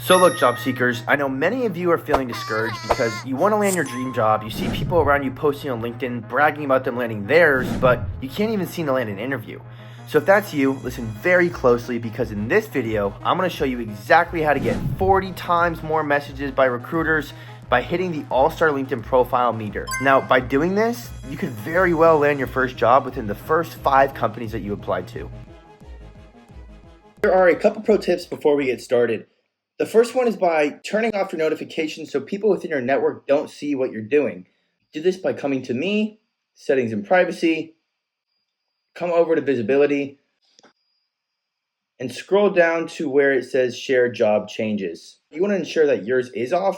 So look, job seekers, I know many of you are feeling discouraged because you want to land your dream job. You see people around you posting on LinkedIn, bragging about them landing theirs, but you can't even seem to land an interview. So if that's you, listen very closely because in this video, I'm going to show you exactly how to get 40 times more messages by recruiters by hitting the All-Star LinkedIn profile meter. Now, by doing this, you could very well land your first job within the first 5 companies that you applied to. There are a couple pro tips before we get started. The first one is by turning off your notifications so people within your network don't see what you're doing. Do this by coming to me, settings and privacy, come over to visibility, and scroll down to where it says share job changes. You want to ensure that yours is off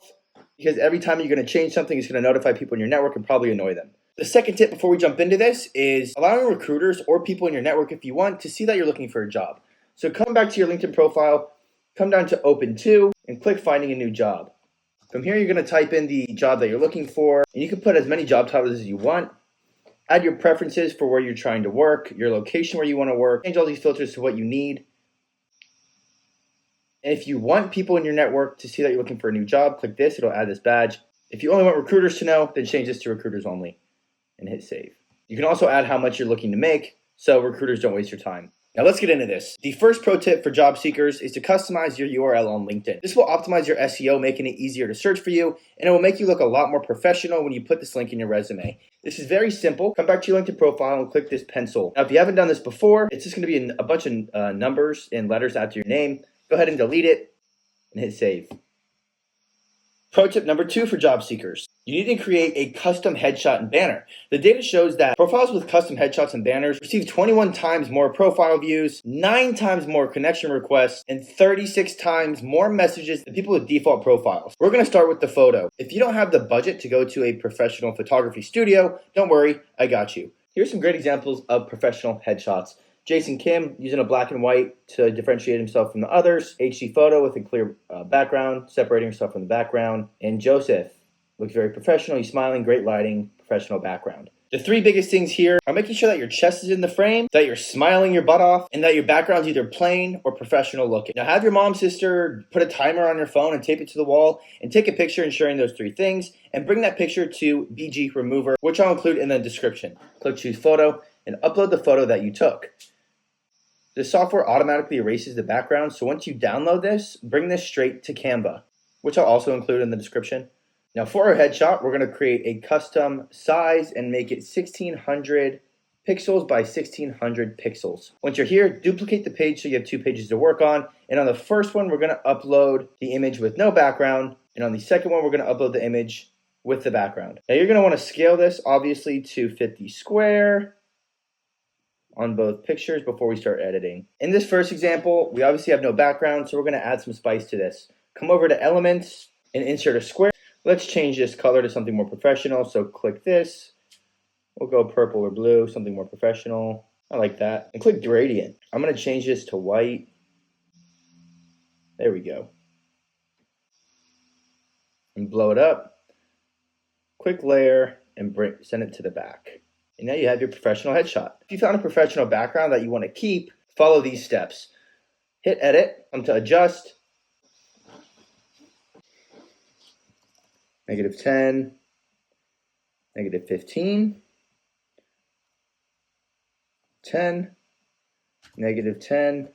because every time you're going to change something, it's going to notify people in your network and probably annoy them. The second tip before we jump into this is allowing recruiters or people in your network, if you want, to see that you're looking for a job. So come back to your LinkedIn profile, come down to Open To, and click Finding a New Job. From here, you're going to type in the job that you're looking for, and you can put as many job titles as you want. Add your preferences for where you're trying to work, your location where you want to work, change all these filters to what you need. And if you want people in your network to see that you're looking for a new job, click this, it'll add this badge. If you only want recruiters to know, then change this to recruiters only and hit save. You can also add how much you're looking to make so recruiters don't waste your time. Now let's get into this. The first pro tip for job seekers is to customize your URL on LinkedIn. This will optimize your SEO, making it easier to search for you, and it will make you look a lot more professional when you put this link in your resume. This is very simple. Come back to your LinkedIn profile and click this pencil. Now if you haven't done this before, it's just going to be a bunch of numbers and letters after your name. Go ahead and delete it and hit save. Pro tip number 2 for job seekers. You need to create a custom headshot and banner. The data shows that profiles with custom headshots and banners receive 21 times more profile views, 9 times more connection requests, and 36 times more messages than people with default profiles. We're going to start with the photo. If you don't have the budget to go to a professional photography studio, don't worry, I got you. Here's some great examples of professional headshots. Jason Kim using a black and white to differentiate himself from the others. HD photo with a clear background, separating himself from the background. And Joseph looks very professional. He's smiling, great lighting, professional background. The 3 biggest things here are making sure that your chest is in the frame, that you're smiling your butt off, and that your background's either plain or professional looking. Now have your mom, sister put a timer on your phone and tape it to the wall and take a picture ensuring those 3 things and bring that picture to BG Remover, which I'll include in the description. Click choose photo and upload the photo that you took. The software automatically erases the background, so once you download this, bring this straight to Canva, which I'll also include in the description. Now for our headshot, we're going to create a custom size and make it 1600 pixels by 1600 pixels. Once you're here, duplicate the page so you have 2 pages to work on. And on the first one, we're going to upload the image with no background. And on the second one, we're going to upload the image with the background. Now you're going to want to scale this, obviously, to 50 square on both pictures before we start editing. In this first example, we obviously have no background, so we're going to add some spice to this. Come over to Elements and insert a square. Let's change this color to something more professional, so click this. We'll go purple or blue, something more professional. I like that. And click Gradient. I'm going to change this to white. There we go. And blow it up. Quick layer and send it to the back. And now you have your professional headshot. If you found a professional background that you want to keep, follow these steps. Hit edit, come to adjust, -10, -15, 10, -10,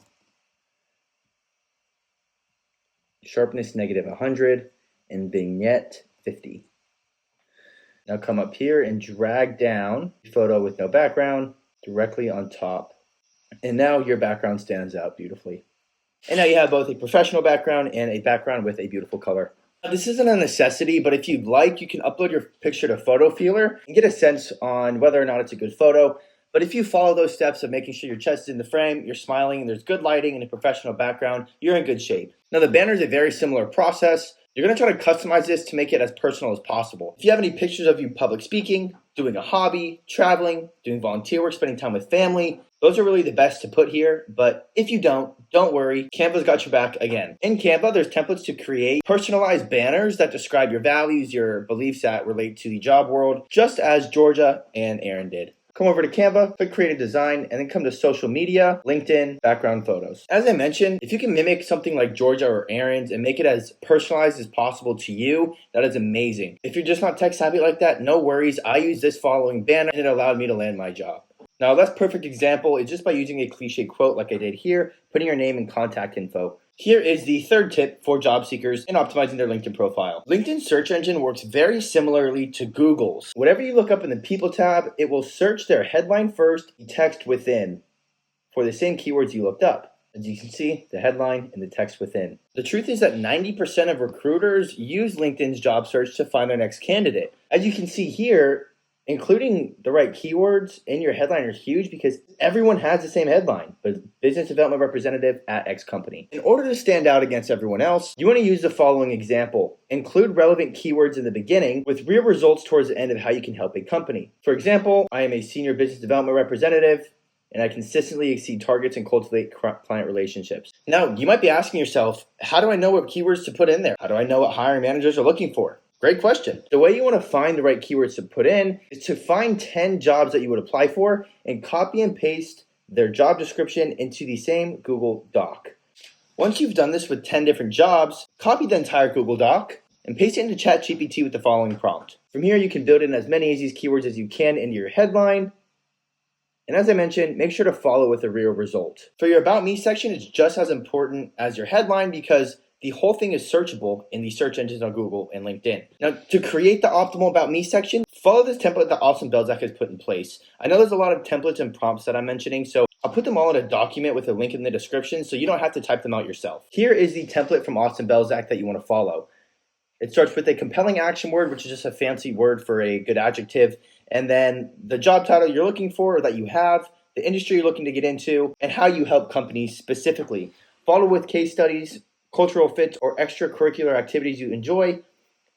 sharpness -100, and vignette 50. Now come up here and drag down the photo with no background directly on top. And now your background stands out beautifully. And now you have both a professional background and a background with a beautiful color. Now, this isn't a necessity, but if you'd like, you can upload your picture to Photo Feeler and get a sense on whether or not it's a good photo. But if you follow those steps of making sure your chest is in the frame, you're smiling, and there's good lighting and a professional background, you're in good shape. Now the banner is a very similar process. You're going to try to customize this to make it as personal as possible. If you have any pictures of you public speaking, doing a hobby, traveling, doing volunteer work, spending time with family, those are really the best to put here. But if you don't worry, Canva's got your back again. In Canva, there's templates to create personalized banners that describe your values, your beliefs that relate to the job world, just as Georgia and Aaron did. Come over to Canva, click Create a Design, and then come to Social Media, LinkedIn, Background Photos. As I mentioned, if you can mimic something like Georgia or Aaron's and make it as personalized as possible to you, that is amazing. If you're just not tech savvy like that, no worries. I use this following banner and it allowed me to land my job. Now, a less perfect example is just by using a cliche quote like I did here, putting your name and contact info. Here is the third tip for job seekers in optimizing their LinkedIn profile. LinkedIn's search engine works very similarly to Google's. Whatever you look up in the People tab, it will search their headline first, the text within, for the same keywords you looked up. As you can see, the headline and the text within. The truth is that 90% of recruiters use LinkedIn's job search to find their next candidate. As you can see here, including the right keywords in your headline are huge because everyone has the same headline, but business development representative at X company. In order to stand out against everyone else, you want to use the following example. Include relevant keywords in the beginning with real results towards the end of how you can help a company. For example, I am a senior business development representative and I consistently exceed targets and cultivate client relationships. Now, you might be asking yourself, how do I know what keywords to put in there? How do I know what hiring managers are looking for? Great question. The way you want to find the right keywords to put in is to find 10 jobs that you would apply for and copy and paste their job description into the same Google Doc. Once you've done this with 10 different jobs, copy the entire Google Doc and paste it into ChatGPT with the following prompt. From here, you can build in as many of these keywords as you can into your headline. And as I mentioned, make sure to follow with a real result. For your About Me section, it's just as important as your headline because the whole thing is searchable in the search engines on Google and LinkedIn. Now, to create the optimal About Me section, follow this template that Austin Belzak has put in place. I know there's a lot of templates and prompts that I'm mentioning, so I'll put them all in a document with a link in the description so you don't have to type them out yourself. Here is the template from Austin Belzak that you want to follow. It starts with a compelling action word, which is just a fancy word for a good adjective, and then the job title you're looking for or that you have, the industry you're looking to get into, and how you help companies specifically. Follow with case studies, cultural fits, or extracurricular activities you enjoy,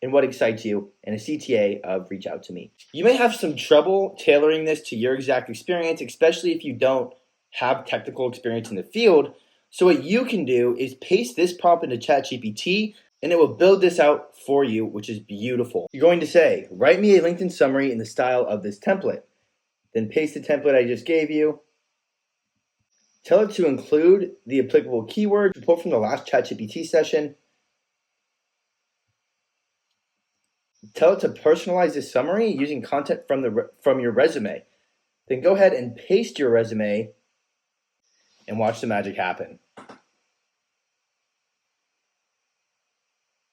and what excites you, and a CTA of reach out to me. You may have some trouble tailoring this to your exact experience, especially if you don't have technical experience in the field. So what you can do is paste this prompt into ChatGPT, and it will build this out for you, which is beautiful. You're going to say, write me a LinkedIn summary in the style of this template. Then paste the template I just gave you. Tell it to include the applicable keywords pulled from the last ChatGPT session. Tell it to personalize this summary using content from your resume. Then go ahead and paste your resume and watch the magic happen.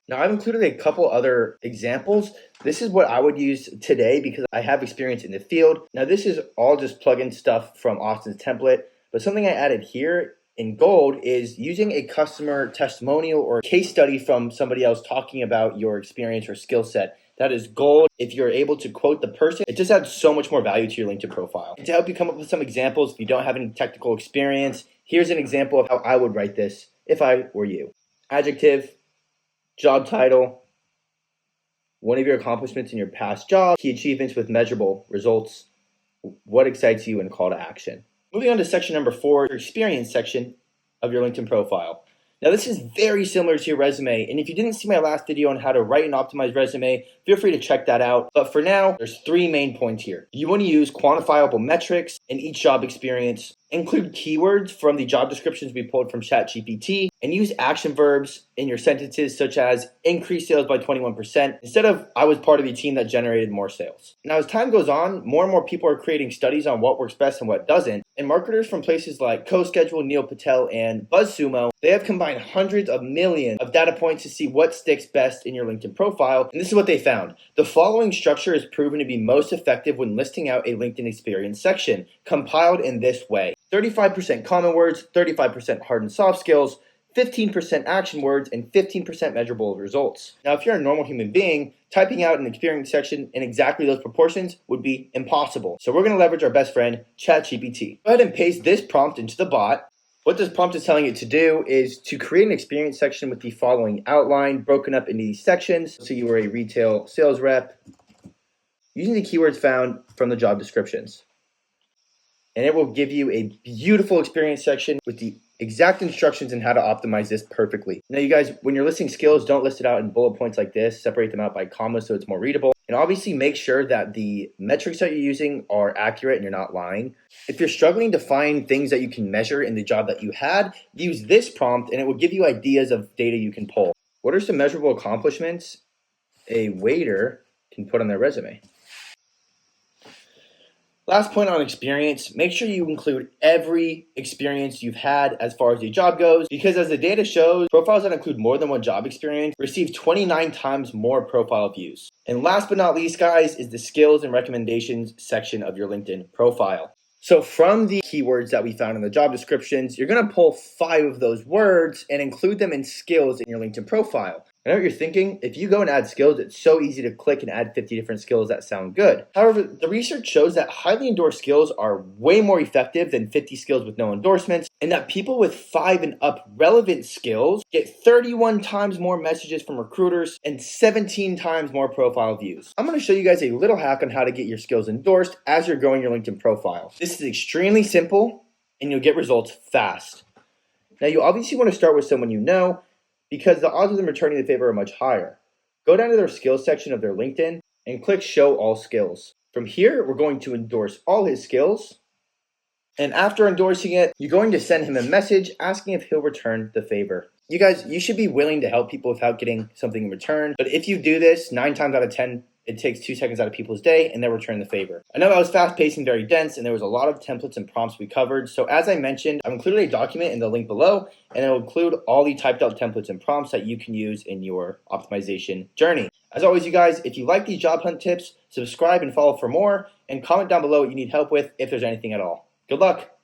Now, I've included a couple other examples. This is what I would use today because I have experience in the field. Now, this is all just plug-in stuff from Austin's template, but something I added here in gold is using a customer testimonial or case study from somebody else talking about your experience or skill set. That is gold. If you're able to quote the person, it just adds so much more value to your LinkedIn profile. And to help you come up with some examples, if you don't have any technical experience, here's an example of how I would write this if I were you. Adjective, job title, one of your accomplishments in your past job, key achievements with measurable results, what excites you, and call to action. Moving on to section number 4, your experience section of your LinkedIn profile. Now, this is very similar to your resume, and if you didn't see my last video on how to write an optimized resume, feel free to check that out. But for now, there's 3 main points here. You want to use quantifiable metrics in each job experience, include keywords from the job descriptions we pulled from ChatGPT, and use action verbs in your sentences such as increase sales by 21% instead of I was part of the team that generated more sales. Now, as time goes on, more and more people are creating studies on what works best and what doesn't, and marketers from places like CoSchedule, Neil Patel, and BuzzSumo, they have combined hundreds of millions of data points to see what sticks best in your LinkedIn profile, and this is what they found. The following structure is proven to be most effective when listing out a LinkedIn experience section, compiled in this way. 35% common words, 35% hard and soft skills, 15% action words, and 15% measurable results. Now, if you're a normal human being, typing out an experience section in exactly those proportions would be impossible. So we're going to leverage our best friend, ChatGPT. Go ahead and paste this prompt into the bot. What this prompt is telling it to do is to create an experience section with the following outline, broken up into these sections. So you were a retail sales rep, using the keywords found from the job descriptions. And it will give you a beautiful experience section with the exact instructions on how to optimize this perfectly. Now, you guys, when you're listing skills, don't list it out in bullet points like this. Separate them out by commas so it's more readable. And obviously make sure that the metrics that you're using are accurate and you're not lying. If you're struggling to find things that you can measure in the job that you had, use this prompt and it will give you ideas of data you can pull. What are some measurable accomplishments a waiter can put on their resume? Last point on experience, make sure you include every experience you've had as far as your job goes, because as the data shows, profiles that include more than one job experience receive 29 times more profile views. And last but not least, guys, is the skills and recommendations section of your LinkedIn profile. So from the keywords that we found in the job descriptions, you're going to pull 5 of those words and include them in skills in your LinkedIn profile. I know what you're thinking. If you go and add skills, it's so easy to click and add 50 different skills that sound good. However, the research shows that highly endorsed skills are way more effective than 50 skills with no endorsements, and that people with 5 and up relevant skills get 31 times more messages from recruiters and 17 times more profile views. I'm going to show you guys a little hack on how to get your skills endorsed as you're growing your LinkedIn profile. This is extremely simple, and you'll get results fast. Now, you obviously want to start with someone you know, because the odds of them returning the favor are much higher. Go down to their skills section of their LinkedIn and click Show All Skills. From here, we're going to endorse all his skills. And after endorsing it, you're going to send him a message asking if he'll return the favor. You guys, you should be willing to help people without getting something in return. But if you do this, 9 times out of 10, it takes 2 seconds out of people's day and they'll return the favor. I know that was fast-paced and very dense, and there was a lot of templates and prompts we covered. So as I mentioned, I've included a document in the link below, and it will include all the typed out templates and prompts that you can use in your optimization journey. As always, you guys, if you like these job hunt tips, subscribe and follow for more, and comment down below what you need help with if there's anything at all. Good luck.